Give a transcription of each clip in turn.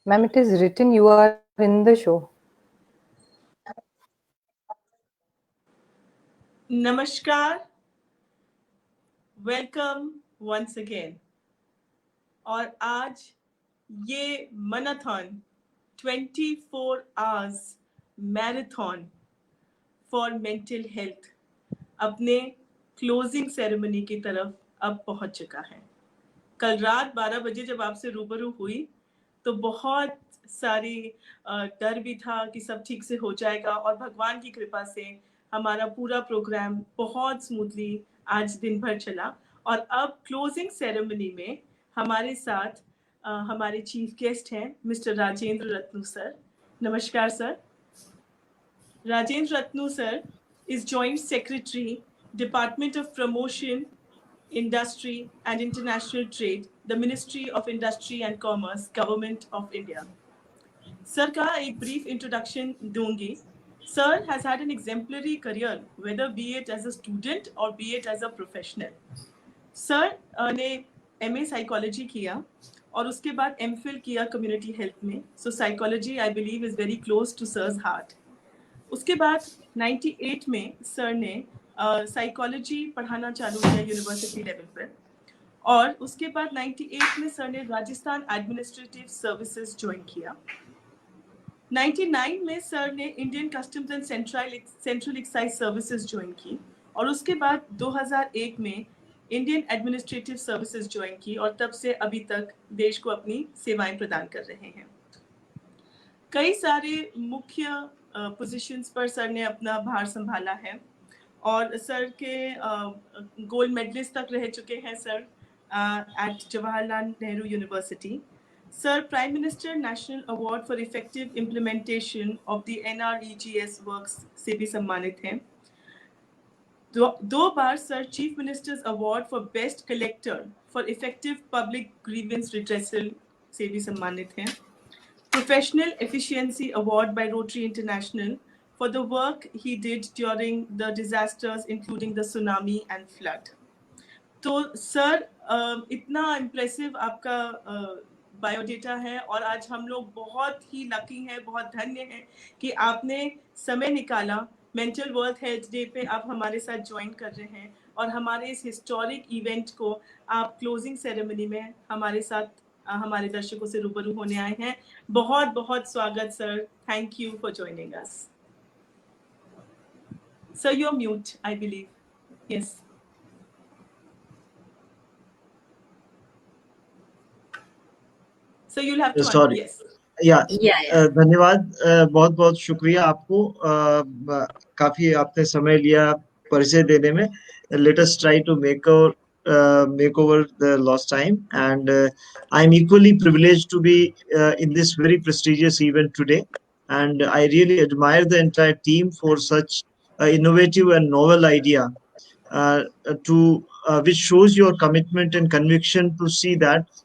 Ma'am, it is written you are in the show. नमस्कार, welcome once again. और आज ये marathon 24 hours marathon for mental health अपने closing ceremony की तरफ अब पहुंच चुका है। कल रात 12 बजे जब आपसे रूबरू हुई तो बहुत सारी डर भी था कि सब ठीक से हो जाएगा, और भगवान की कृपा से हमारा पूरा प्रोग्राम बहुत स्मूथली आज दिन भर चला। और अब क्लोजिंग सेरेमनी में हमारे साथ हमारे चीफ गेस्ट हैं मिस्टर राजेंद्र रत्नू सर। नमस्कार sir. Rajendra Ratnu sir is Joint Secretary, Department of Promotion, Industry and International Trade, the Ministry of Industry and Commerce, Government of India. Sir का एक brief introduction दूंगी. Sir has had an exemplary career, whether be it as a student or be it as a professional. Sir ने MA psychology किया और उसके बाद MPhil किया community health में. So psychology I believe is very close to sir's heart. उसके बाद 98 में सर ने साइकोलॉजी पढ़ाना चालू किया यूनिवर्सिटी लेवल पर, और उसके बाद 98 में सर ने राजस्थान एडमिनिस्ट्रेटिव सर्विसेज ज्वाइन किया. 99 में सर ने Indian customs and central excise services join की, और उसके बाद 2001 में इंडियन एडमिनिस्ट्रेटिव सर्विसेज ज्वाइन की, और तब से अभी तक देश को अपनी सेवाएं प्रदान कर रहे हैं. कई सारे मुख्य पोजीशंस पर सर ने अपना भार संभाला है, और सर के गोल्ड मेडलिस्ट तक रह चुके हैं sir at Jawaharlal Nehru university. Sir prime minister national award for effective implementation of the NREGS works से भी सम्मानित हैं. दो बार sir chief minister's award for best collector for effective public grievance redressal से भी सम्मानित हैं. Professional Efficiency Award by Rotary International for the work he did during the disasters including the tsunami and flood. तो sir इतना impressive आपका biodata है, और आज हम लोग बहुत ही लकी हैं, बहुत धन्य हैं कि आपने समय निकाला. मेंटल वर्ल्ड हेल्थ डे पे आप हमारे साथ ज्वाइन कर रहे हैं, और हमारे इस हिस्टोरिक इवेंट को आप क्लोजिंग सेरेमनी में हमारे साथ हमारे दर्शकों से रूबरू होने आए हैं. बहुत बहुत स्वागत sir. Thank you for joining us. Sir you are mute I believe. Yes. So you'll have to Sorry. Yes. Yeah. Yeah. धन्यवाद. बहुत बहुत शुक्रिया आपको. काफी आपने समय लिया परिचय देने में. Let us try to make over the lost time, and I'm equally privileged to be in this very prestigious event today, and I really admire the entire team for such innovative and novel idea which shows your commitment and conviction to see that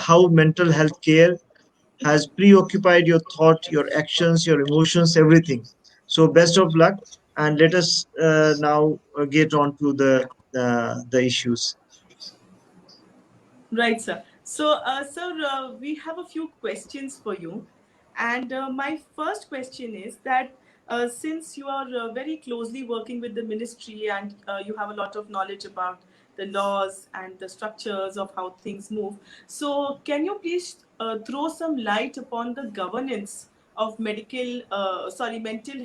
how mental health care has preoccupied your thought, your actions, your emotions, everything. So best of luck, and let us now get on to the issues. Right, sir. So, sir, we have a few questions for you. And my first question is that since you are very closely working with the ministry, and you have a lot of knowledge about the laws and the structures of how things move, so can you please throw some light upon the governance of mental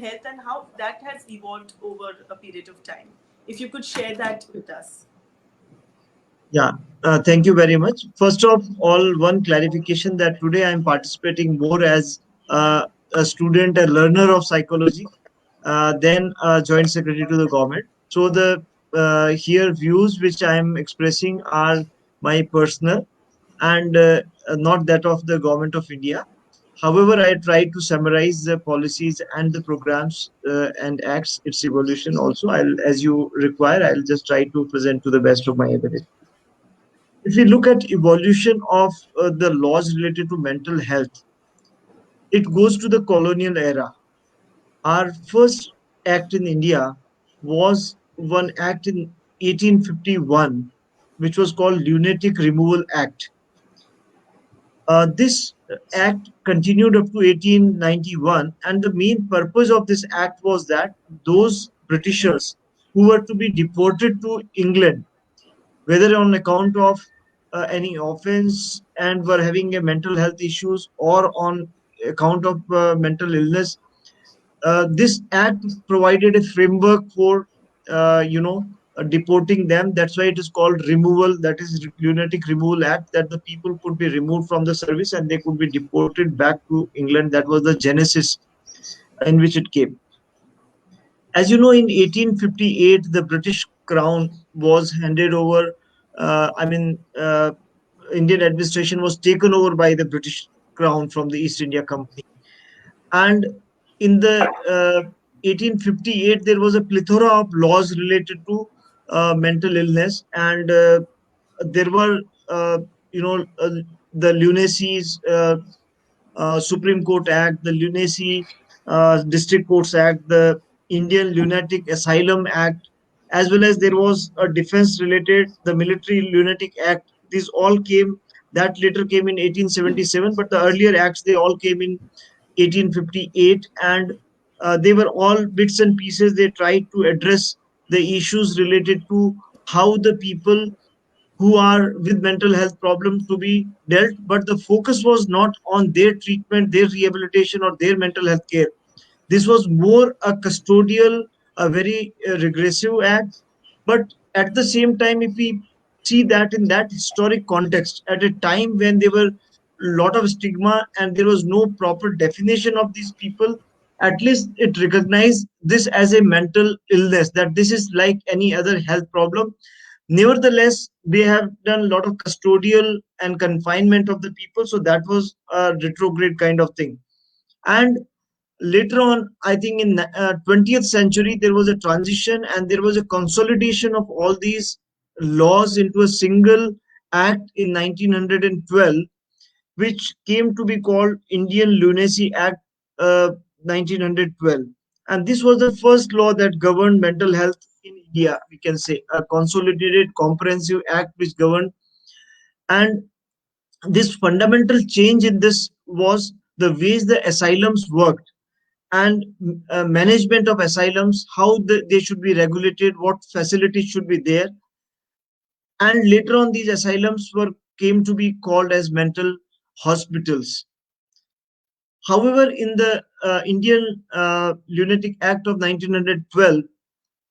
health, and how that has evolved over a period of time? If you could share that with us. Yeah, thank you very much. First of all, one clarification that today I am participating more as a student, a learner of psychology, than a joint secretary to the government. So the here views which I am expressing are my personal, and not that of the government of India. However, I try to summarize the policies and the programs and acts, its evolution also. As you require, I'll just try to present to the best of my ability. If we look at evolution of the laws related to mental health, it goes to the colonial era. Our first act in India was one act in 1851, which was called Lunatic Removal Act. This act continued up to 1891, and the main purpose of this act was that those Britishers who were to be deported to England, whether on account of any offense and were having a mental health issues or on account of mental illness, this act provided a framework for deporting them. That's why it is called removal, that is lunatic removal act, that the people could be removed from the service and they could be deported back to England. That was the genesis in which it came. As you know, in 1858 the British crown was handed over. Indian administration was taken over by the British crown from the East India Company. And in the 1858 there was a plethora of laws related to mental illness, and there were uh, you know uh, the lunacies Supreme Court Act, the Lunacy District Courts Act, the Indian Lunatic Asylum Act, as well as there was a defense related, the Military Lunatic Act. These all came, that later came in 1877, but the earlier acts, they all came in 1858, and they were all bits and pieces. They tried to address the issues related to how the people who are with mental health problems to be dealt, but the focus was not on their treatment, their rehabilitation, or their mental health care. This was more a custodial, a very regressive act. But at the same time, if we see that in that historic context, at a time when there were a lot of stigma and there was no proper definition of these people, at least it recognized this as a mental illness, that this is like any other health problem. Nevertheless, they have done a lot of custodial and confinement of the people, so that was a retrograde kind of thing. And later on, I think in 20th century, there was a transition and there was a consolidation of all these laws into a single act in 1912, which came to be called Indian Lunacy Act, 1912. And this was the first law that governed mental health in India, we can say, a consolidated, comprehensive act which governed. And this fundamental change in this was the ways the asylums worked, and management of asylums, how they should be regulated, what facilities should be there. And later on, these asylums were came to be called as mental hospitals. However, in the Indian Lunatic Act of 1912,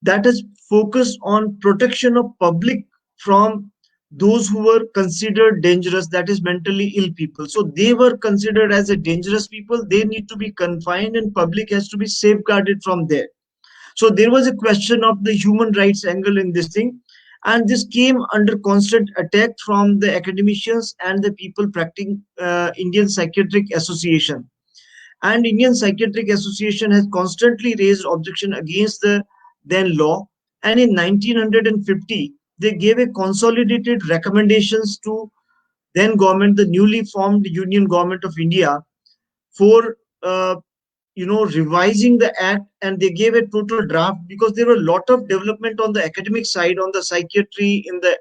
that is focused on protection of public from those who were considered dangerous, that is mentally ill people. So they were considered as a dangerous people. They need to be confined and public has to be safeguarded from there. So there was a question of the human rights angle in this thing, and this came under constant attack from the academicians and the people practicing Indian Psychiatric Association. And Indian Psychiatric Association has constantly raised objection against the then law. And in 1950, they gave a consolidated recommendations to then government, the newly formed Union Government of India, for revising the act, and they gave a total draft because there were a lot of development on the academic side, on the psychiatry, in the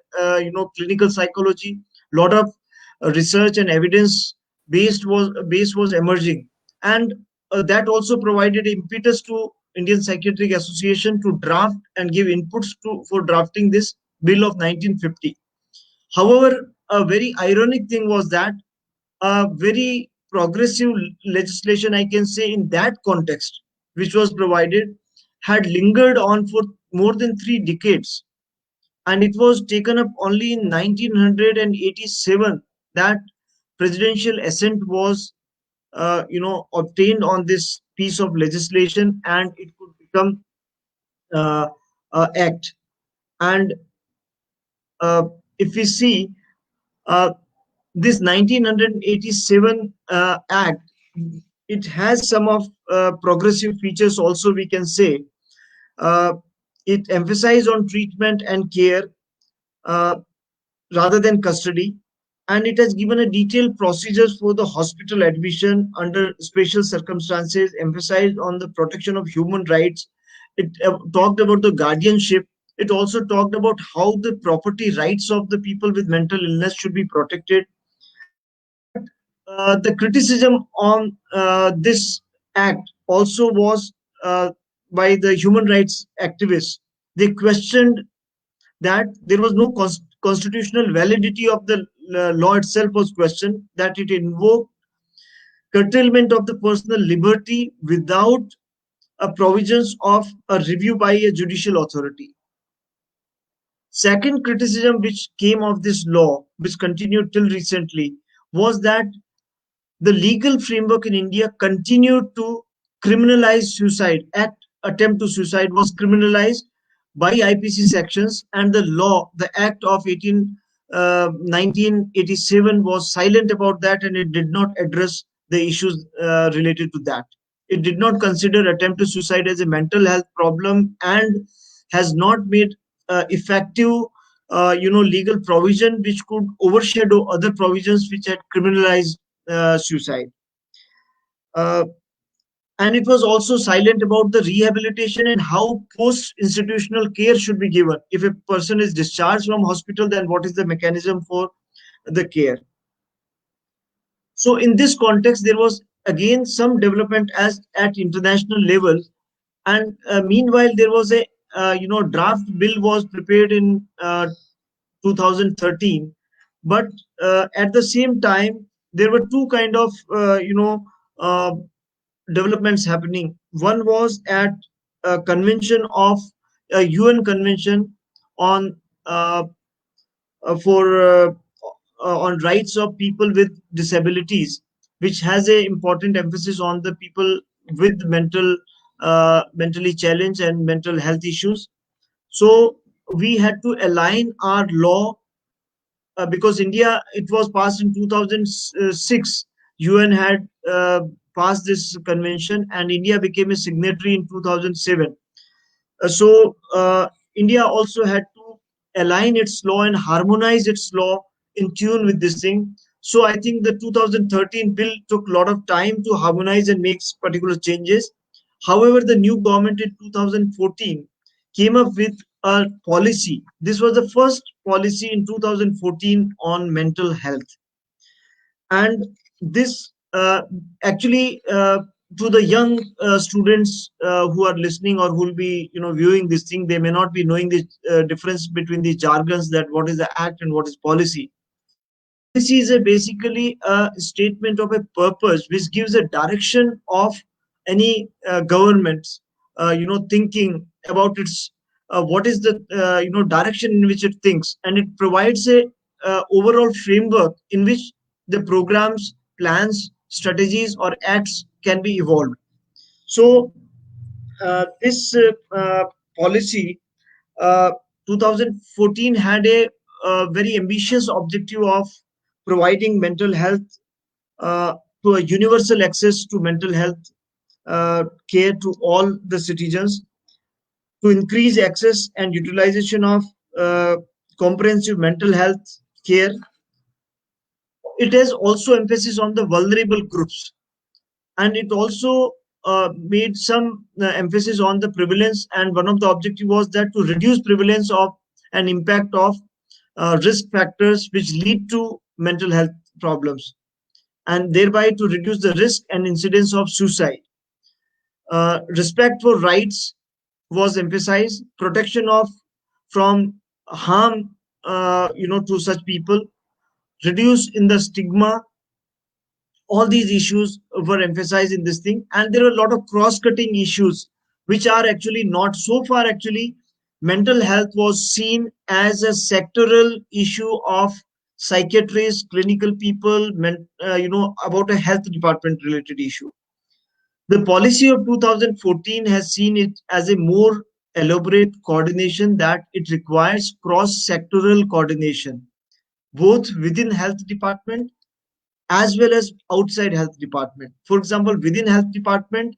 clinical psychology. Lot of research and evidence based was emerging, and that also provided impetus to Indian Psychiatric Association to draft and give inputs to for drafting this bill of 1950. However, a very ironic thing was that a very progressive legislation, I can say, in that context, which was provided, had lingered on for more than 3 decades. And it was taken up only in 1987 that presidential assent was, obtained on this piece of legislation, and it could become act. And if we see, uh, this 1987 act, it has some of progressive features also, we can say. uh, it emphasized on treatment and care uh, rather than custody, and it has given a detailed procedures for the hospital admission under special circumstances, emphasized on the protection of human rights. It talked about the guardianship. It also talked about how the property rights of the people with mental illness should be protected. But the criticism on this act also was by the human rights activists. They questioned that there was no constitutional validity of the law itself was questioned, that it invoked curtailment of the personal liberty without a provisions of a review by a judicial authority. Second criticism which came of this law, which continued till recently, was that the legal framework in India continued to criminalize suicide. Attempt to suicide was criminalized by IPC sections, and the law, the Act of 1987, was silent about that, and it did not address the issues related to that. It did not consider attempt to suicide as a mental health problem, and has not made effective legal provision which could overshadow other provisions which had criminalized suicide. Uh, and it was also silent about the rehabilitation and how post-institutional care should be given. If a person is discharged from hospital, then what is the mechanism for the care? So in this context, there was again some development as at international level. And meanwhile, there was a draft bill was prepared in 2013, but at the same time there were two kind of uh, developments happening. One was at a convention of a UN convention on uh, for on rights of people with disabilities, which has a important emphasis on the people with mentally challenged and mental health issues. So we had to align our law because India, it was passed in 2006. UN had passed this convention, and India became a signatory in 2007. So India also had to align its law and harmonize its law in tune with this thing. So I think the 2013 bill took a lot of time to harmonize and make particular changes. However, the new government in 2014 came up with a policy. This was the first policy in 2014 on mental health, and this actually to the young students who are listening or who will be viewing this thing, they may not be knowing the difference between the jargons, that what is the act and what is policy. Policy is basically a statement of a purpose which gives a direction of any government's thinking about its what is the direction in which it thinks, and it provides a overall framework in which the programs, plans, strategies, or acts can be evolved. So this policy, uh, 2014 had a very ambitious objective of providing mental health uh, to a universal access to mental health care to all the citizens, to increase access and utilization of uh, comprehensive mental health care. It has also emphasis on the vulnerable groups, and it also made some emphasis on the prevalence, and one of the objective was that to reduce prevalence of an impact of risk factors which lead to mental health problems, and thereby to reduce the risk and incidence of suicide. Respect for rights was emphasized, protection of from harm to such people, reduce in the stigma. All these issues were emphasized in this thing, and there are a lot of cross-cutting issues which are actually not so far. Actually, mental health was seen as a sectoral issue of psychiatrists, clinical people, about a health department related issue. The policy of 2014 has seen it as a more elaborate coordination, that it requires cross-sectoral coordination both within health department as well as outside health department. For example, within health department,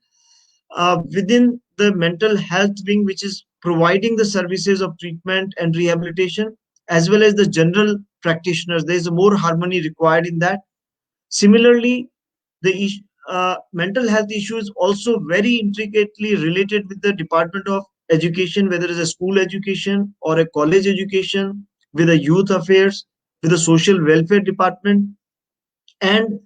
within the mental health wing, which is providing the services of treatment and rehabilitation, as well as the general practitioners, there is a more harmony required in that. Similarly, the mental health issue is also very intricately related with the Department of Education, whether it's a school education or a college education, with the youth affairs, with the social welfare department, and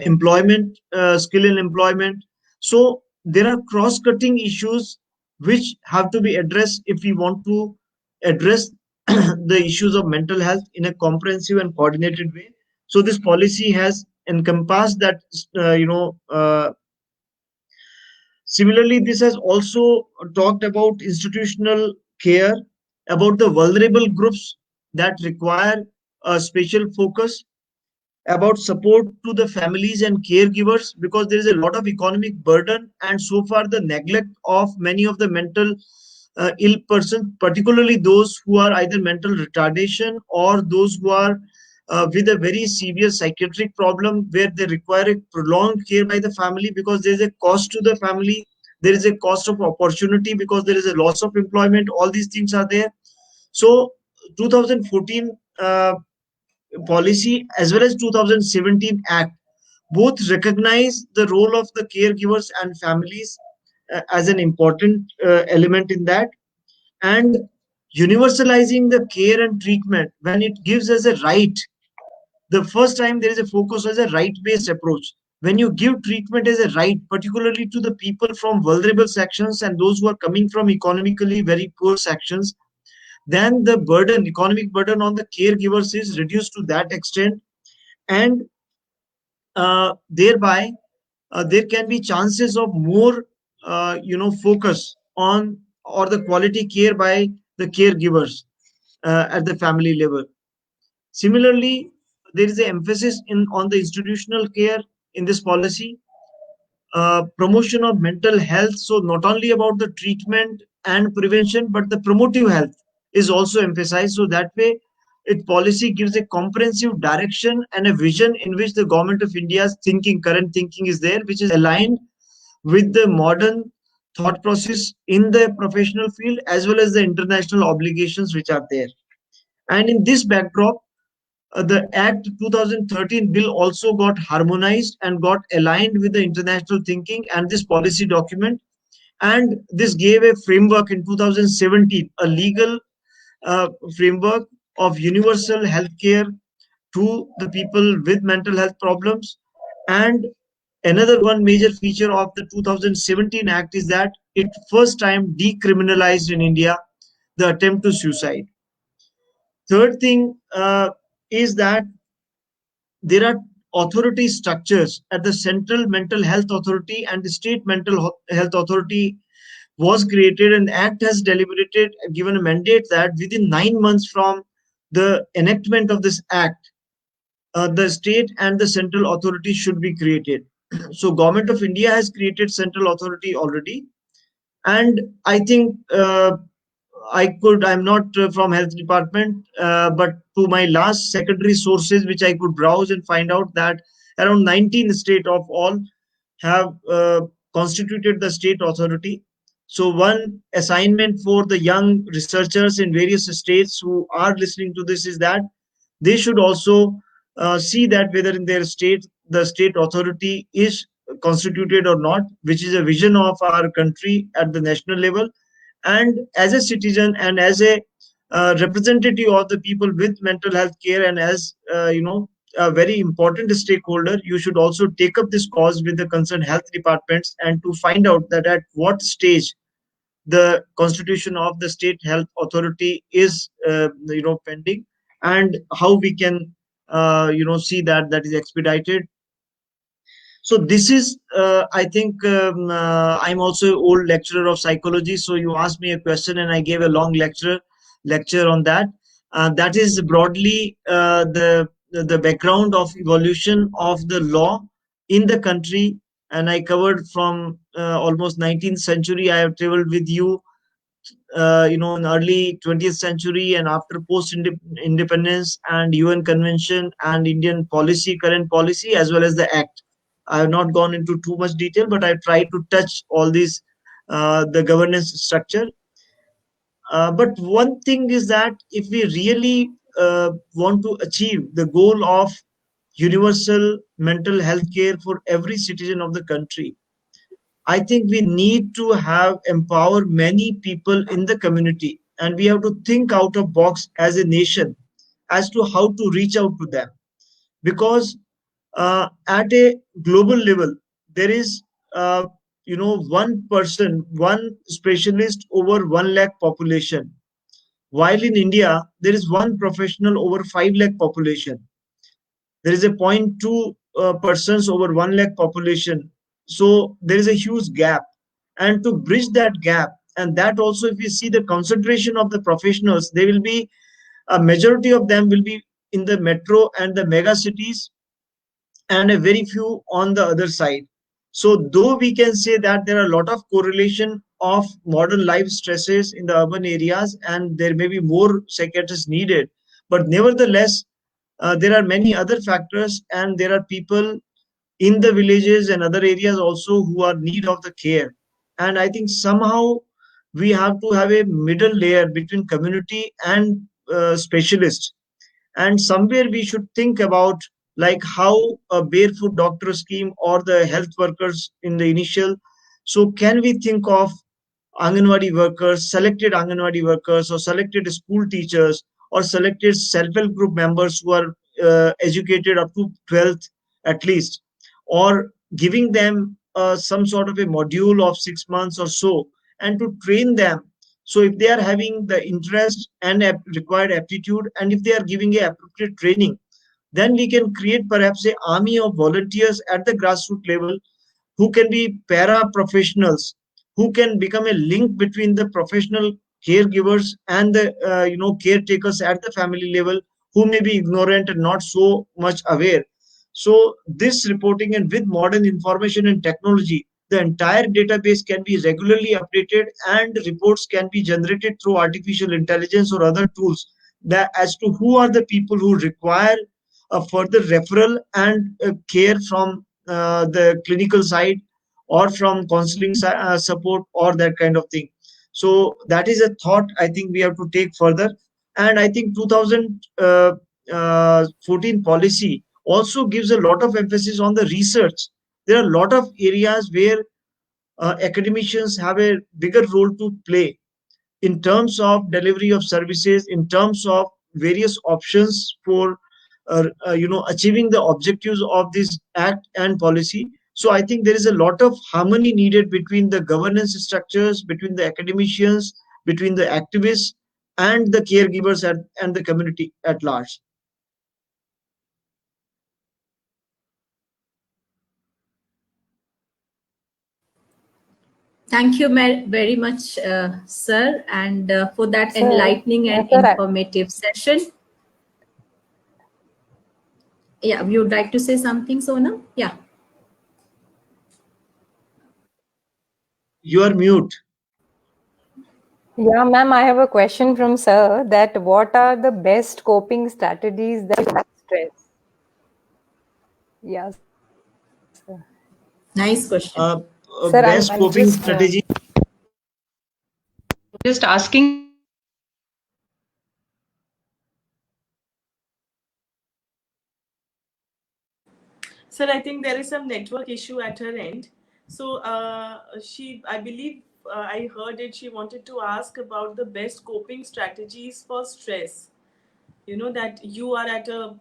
employment, skill in employment. So there are cross-cutting issues which have to be addressed if we want to address the issues of mental health in a comprehensive and coordinated way. So this policy has encompassed that. Similarly, this has also talked about institutional care, about the vulnerable groups that require a special focus, about support to the families and caregivers, because there is a lot of economic burden and so far the neglect of many of the mental ill persons, particularly those who are either mental retardation or those who are with a very severe psychiatric problem where they require a prolonged care by the family, because there is a cost to the family, there is a cost of opportunity because there is a loss of employment. All these things are there. So 2014 policy as well as 2017 act both recognize the role of the caregivers and families as an important element in that, and universalizing the care and treatment when it gives us a right. The first time there is a focus as a right based approach. When you give treatment as a right, particularly to the people from vulnerable sections and those who are coming from economically very poor sections, then the burden, economic burden on the caregivers is reduced to that extent, and thereby there can be chances of more focus on or the quality care by the caregivers at the family level. Similarly, there is an emphasis on the institutional care in this policy, promotion of mental health. So not only about the treatment and prevention, but the promotive health is also emphasized. So that way, it policy gives a comprehensive direction and a vision in which the government of India's thinking, current thinking is there, which is aligned with the modern thought process in the professional field as well as the international obligations which are there. And in this backdrop, the Act 2013 bill also got harmonized and got aligned with the international thinking and this policy document. And this gave a framework in 2017, a legal framework of universal healthcare to the people with mental health problems. And another one major feature of the 2017 Act is that it first time decriminalized in India the attempt to suicide. Third thing is that there are authority structures at the central mental health authority and the state mental health authority was created, and act has deliberated given a mandate that within 9 months from the enactment of this act, the state and the central authority should be created. So government of India has created central authority already, and I think I'm not from health department, but to my last secondary sources, which I could browse and find out that around 19 states of all have constituted the state authority. So one assignment for the young researchers in various states who are listening to this is that they should also see that whether in their state the state authority is constituted or not, which is a vision of our country at the national level. And as a citizen and as a representative of the people with mental health care, and as a very important stakeholder, you should also take up this cause with the concerned health departments and to find out that at what stage the constitution of the state health authority is pending, and how we can see that that is expedited. So this is, I think, I'm also an old lecturer of psychology. So you asked me a question, and I gave a long lecture on that. That is broadly the background of evolution of the law in the country. And I covered from almost 19th century. I have traveled with you, in early 20th century and after post independence and UN convention and Indian policy, current policy, as well as the act. I have not gone into too much detail, but I tried to touch all these, the governance structure. But one thing is that if we really want to achieve the goal of universal mental health care for every citizen of the country, I think we need to have empower many people in the community, and we have to think out of box as a nation as to how to reach out to them, because at a global level, there is, uh, one person, one specialist over 1 lakh population. While in India, there is one professional over 5 lakh population. There is a point 0.2 persons over 1 lakh population. So there is a huge gap. And to bridge that gap, and that also, if you see the concentration of the professionals, they will be, a majority of them will be in the metro and the mega cities, and a very few on the other side. So though we can say that there are a lot of correlation of modern life stresses in the urban areas and there may be more psychiatrists needed, but nevertheless, there are many other factors and there are people in the villages and other areas also who are need of the care. And I think somehow we have to have a middle layer between community and specialists, and somewhere we should think about like how a barefoot doctor scheme or the health workers in the initial. So can we think of Anganwadi workers, selected Anganwadi workers, or selected school teachers, or selected self-help group members who are educated up to 12th at least, or giving them some sort of a module of 6 months or so, and to train them. So if they are having the interest and required aptitude, and if they are giving a appropriate training, then we can create perhaps a army of volunteers at the grassroots level who can be para professionals, who can become a link between the professional caregivers and the caretakers at the family level, who may be ignorant and not so much aware. So this reporting, and with modern information and technology, the entire database can be regularly updated and reports can be generated through artificial intelligence or other tools, that as to who are the people who require a further referral and care from the clinical side, or from counseling support, or that kind of thing. So that is a thought I think we have to take further. And I think 2014 policy also gives a lot of emphasis on the research. There are a lot of areas where academicians have a bigger role to play in terms of delivery of services, in terms of various options for achieving the objectives of this act and policy. So I think there is a lot of harmony needed between the governance structures, between the academicians, between the activists, and the caregivers and the community at large. Thank you very much, sir, and for that Sir, enlightening and sir, informative session. Yeah, you would like to say something, Sonam? Yeah. You are mute. Yeah, ma'am, I have a question from sir, that what are the best coping strategies that stress? Yes, sir. Nice question. Sir, Best I'm coping just strategy. Just asking. Sir, I think there is some network issue at her end. So I believe, I heard it. She wanted to ask about the best coping strategies for stress. You know that you are at a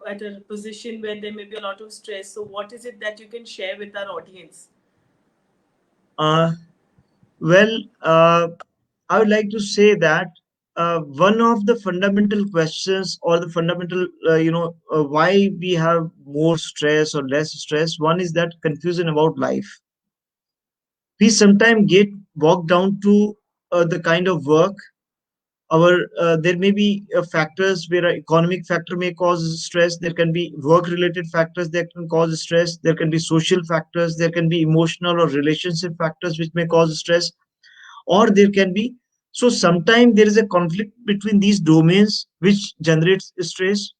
position where there may be a lot of stress. So what is it that you can share with our audience? uh, well, I would like to say that one of the fundamental questions, or the fundamental, why we have more stress or less stress, one is that confusion about life. We sometimes get bogged down to the kind of work. There may be factors where an economic factor may cause stress. There can be work-related factors that can cause stress. There can be social factors. There can be emotional or relationship factors which may cause stress, or there can be, so sometimes there is a conflict between these domains which generates stress.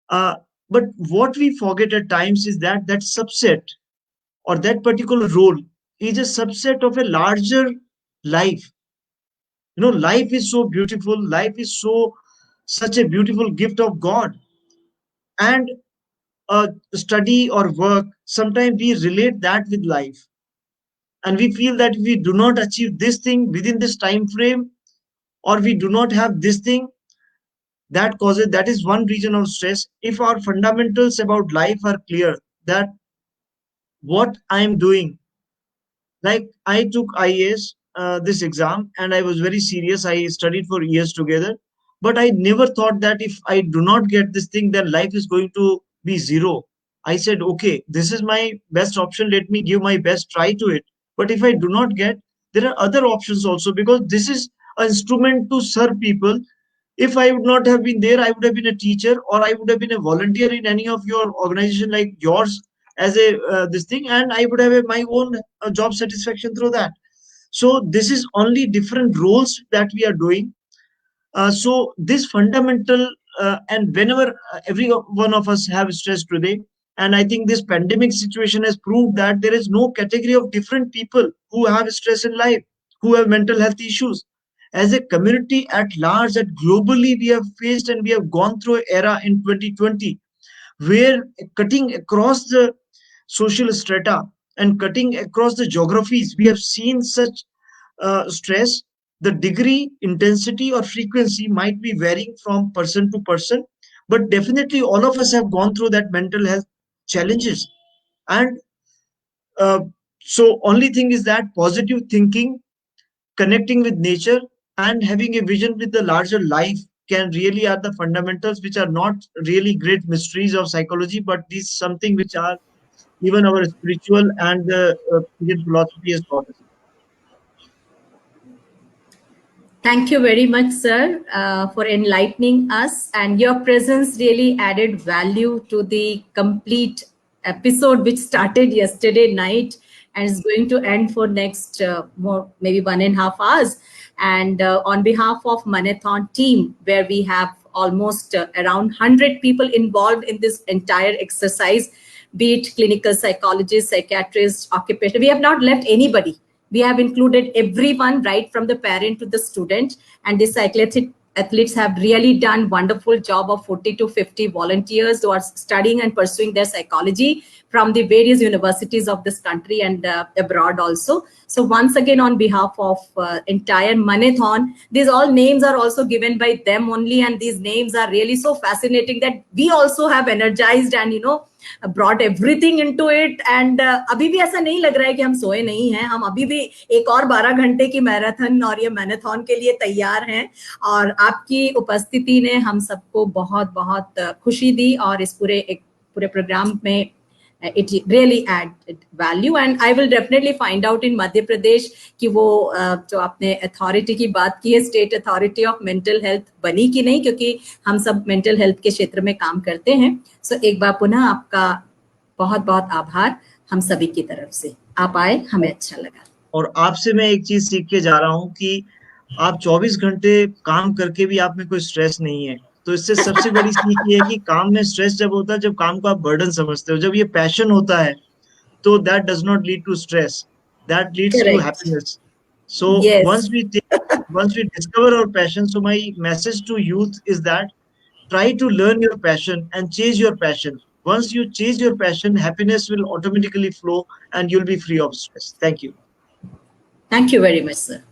uh, but what we forget at times is that that subset, or that particular role, is a subset of a larger life. Life is so beautiful, life is such a beautiful gift of God. And study or work, sometimes we relate that with life, and we feel that if we do not achieve this thing within this time frame, or we do not have this thing, that is one reason of stress. If our fundamentals about life are clear, that what I am doing, like I took IAS this exam and I was very serious. I studied for years together, but I never thought that if I do not get this thing, then life is going to be zero. I said, okay, this is my best option. Let me give my best try to it. But if I do not get, there are other options also, because this is an instrument to serve people. If I would not have been there, I would have been a teacher, or I would have been a volunteer in any of your organization like yours as a this thing, and I would have my own job satisfaction through that. So this is only different roles that we are doing. So this fundamental, and whenever every one of us have stress today, and I think this pandemic situation has proved that there is no category of different people who have stress in life, who have mental health issues. As a community at large, that globally we have faced and we have gone through an era in 2020 where cutting across the social strata and cutting across the geographies, we have seen such stress. The degree, intensity, or frequency might be varying from person to person, but definitely all of us have gone through that mental health challenges. And uh, so, only thing is that positive thinking, connecting with nature, and having a vision with the larger life can really are the fundamentals, which are not really great mysteries of psychology, but these something which are even our spiritual and the Indian philosophy has taught us. Thank you very much, sir, for enlightening us. And your presence really added value to the complete episode, which started yesterday night and is going to end for next more maybe 1.5 hours. And on behalf of Manathon team, where we have almost around 100 people involved in this entire exercise, be it clinical psychologists, psychiatrists, occupational, we have not left anybody. We have included everyone, right from the parent to the student, and the athletes have really done wonderful job of 40 to 50 volunteers who are studying and pursuing their psychology from the various universities of this country and abroad also. So once again, on behalf of entire Manathon, these all names are also given by them only, and these names are really so fascinating that we also have energized and brought everything into it. And अभी भी ऐसा नहीं लग रहा है कि हम सोए नहीं हैं, हम अभी भी एक और 12 घंटे की मैराथन और ये मैराथन के लिए तैयार हैं। और आपकी उपस्थिति ने हम सबको बहुत बहुत खुशी दी, और इस पूरे प्रोग्राम में it really added value. And I will definitely find out in Madhya Pradesh कि वो जो आपने अथॉरिटी की बात की है, state authority of mental health बनी कि नहीं, क्योंकि हम सब मेंटल हेल्थ के क्षेत्र में काम करते हैं। सो एक बार पुनः आपका बहुत बहुत आभार हम सभी की तरफ से। आप आए, हमें अच्छा लगा। और आपसे मैं एक चीज सीख के जा रहा हूँ कि आप 24 घंटे काम करके भी आप में कोई स्ट्रेस नहीं है। तो इससे सबसे बड़ी सीख ये है कि काम में स्ट्रेस जब होता है, जब काम को आप बर्डन समझते हो। जब ये पैशन होता है, तो that does not lead to stress, that leads to happiness. So once we discover our passion, so my message to youth is that try to learn your passion and chase your passion. Once you chase your passion, happiness will automatically flow and you'll be free of stress. Thank you. Thank you very much, sir.